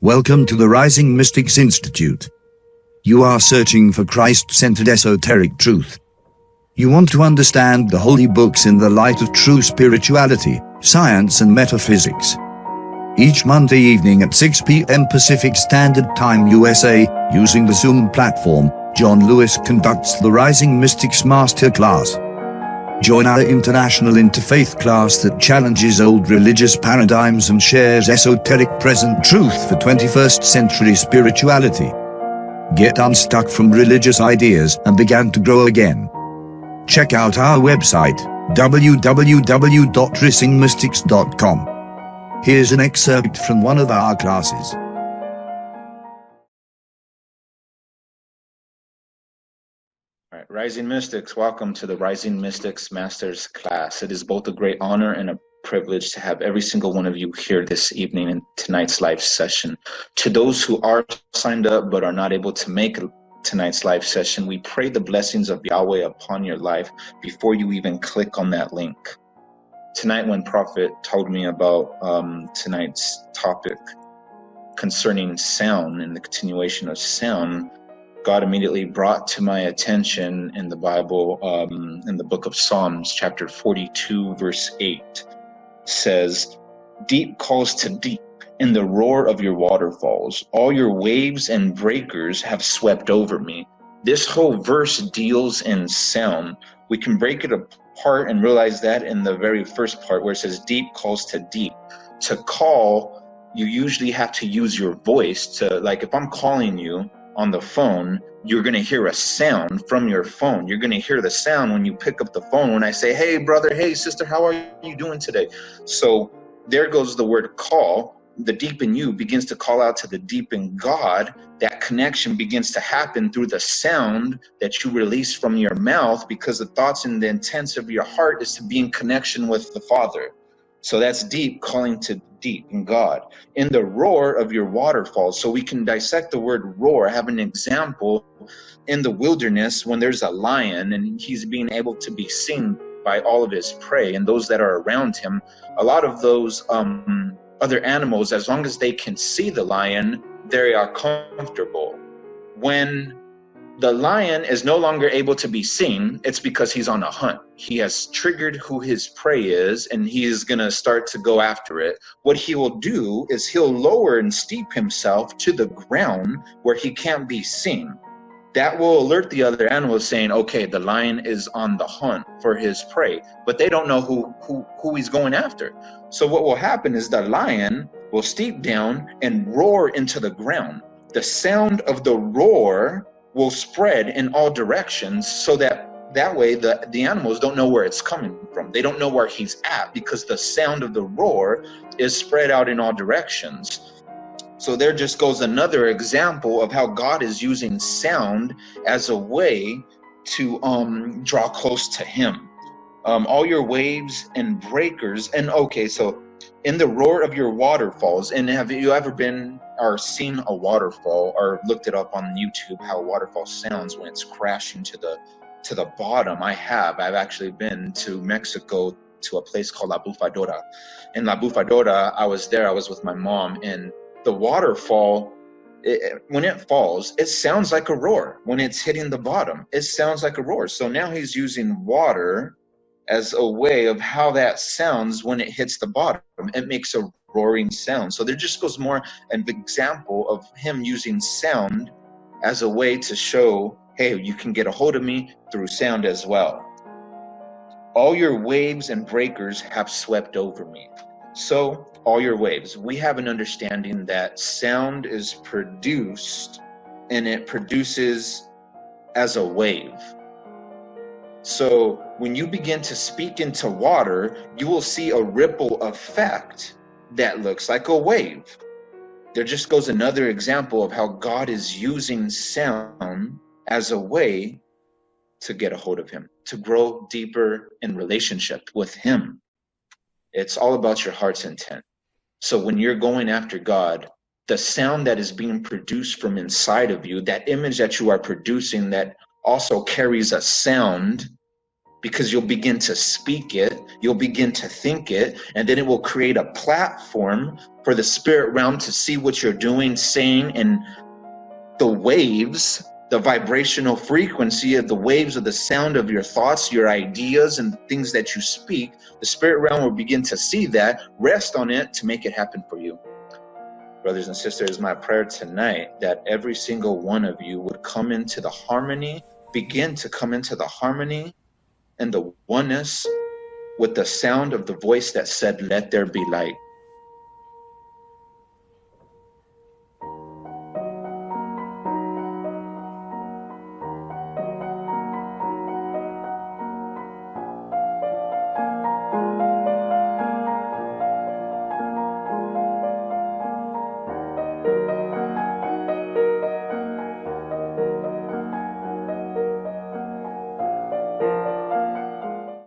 Welcome to the Rising Mystics Institute. You are searching for Christ-centered esoteric truth. You want to understand the holy books in the light of true spirituality, science and metaphysics. Each Monday evening at 6 p.m. Pacific Standard Time USA, using the Zoom platform, John Lewis conducts the Rising Mystics Masterclass. Join our international interfaith class that challenges old religious paradigms and shares esoteric present truth for 21st century spirituality. Get unstuck from religious ideas and begin to grow again. Check out our website, www.risingmystics.com. Here's an excerpt from one of our classes. Rising Mystics, welcome to the Rising Mystics Masters class. It is both a great honor and a privilege to have every single one of you here this evening in tonight's live session. To those who are signed up but are not able to make tonight's live session, we pray the blessings of Yahweh upon your life before you even click on that link. Tonight, when Prophet told me about tonight's topic concerning sound and the continuation of sound, God immediately brought to my attention in the Bible, in the book of Psalms, chapter 42, verse 8, says, "Deep calls to deep in the roar of your waterfalls. All your waves and breakers have swept over me." This whole verse deals in sound. We can break it apart and realize that in the very first part where it says deep calls to deep. To call, you usually have to use your voice to, like if I'm calling you on the phone, you're going to hear a sound from your phone. You're going to hear the sound when you pick up the phone when I say, "Hey brother, hey sister, how are you doing today?" So there goes the word call. The deep in you begins to call out to the deep in God. That connection begins to happen through the sound that you release from your mouth, because the thoughts and the intents of your heart is to be in connection with the Father. So that's deep calling to deep in God. In the roar of your waterfalls. So we can dissect the word roar. I have an example in the wilderness when there's a lion and he's being able to be seen by all of his prey and those that are around him. A lot of those other animals, as long as they can see the lion, they are comfortable. When the lion is no longer able to be seen, it's because he's on a hunt. He has triggered who his prey is, and he is going to start to go after it. What he will do is he'll lower and steep himself to the ground where he can't be seen. That will alert the other animals saying, okay, the lion is on the hunt for his prey, but they don't know who he's going after. So what will happen is the lion will steep down and roar into the ground. The sound of the roar will spread in all directions, so that way the animals don't know where it's coming from. They don't know where he's at, because the sound of the roar is spread out in all directions. So there just goes another example of how God is using sound as a way to draw close to him. All your waves and breakers, and okay, so in the roar of your waterfalls. And have you ever been or seen a waterfall or looked it up on YouTube, how a waterfall sounds when it's crashing to the bottom? I have. I've actually been to Mexico to a place called La Bufadora. In La Bufadora, I was with my mom, and the waterfall, when it falls, it sounds like a roar. When it's hitting the bottom, it sounds like a roar. So now he's using water as a way of how that sounds when it hits the bottom. It makes a roaring sound. So there just goes more an example of him using sound as a way to show, hey, you can get a hold of me through sound as well. All your waves and breakers have swept over me. So all your waves, we have an understanding that sound is produced, and it produces as a wave. So when you begin to speak into water, you will see a ripple effect that looks like a wave. There just goes another example of how God is using sound as a way to get a hold of him, to grow deeper in relationship with him. It's all about your heart's intent. So when you're going after God, the sound that is being produced from inside of you, that image that you are producing that also carries a sound, because you'll begin to speak it, you'll begin to think it, and then it will create a platform for the spirit realm to see what you're doing, saying, and the waves, the vibrational frequency of the waves of the sound of your thoughts, your ideas, and things that you speak. The spirit realm will begin to see that, rest on it to make it happen for you. Brothers and sisters, my prayer tonight that every single one of you would come into the harmony, begin to come into the harmony and the oneness with the sound of the voice that said, "Let there be light."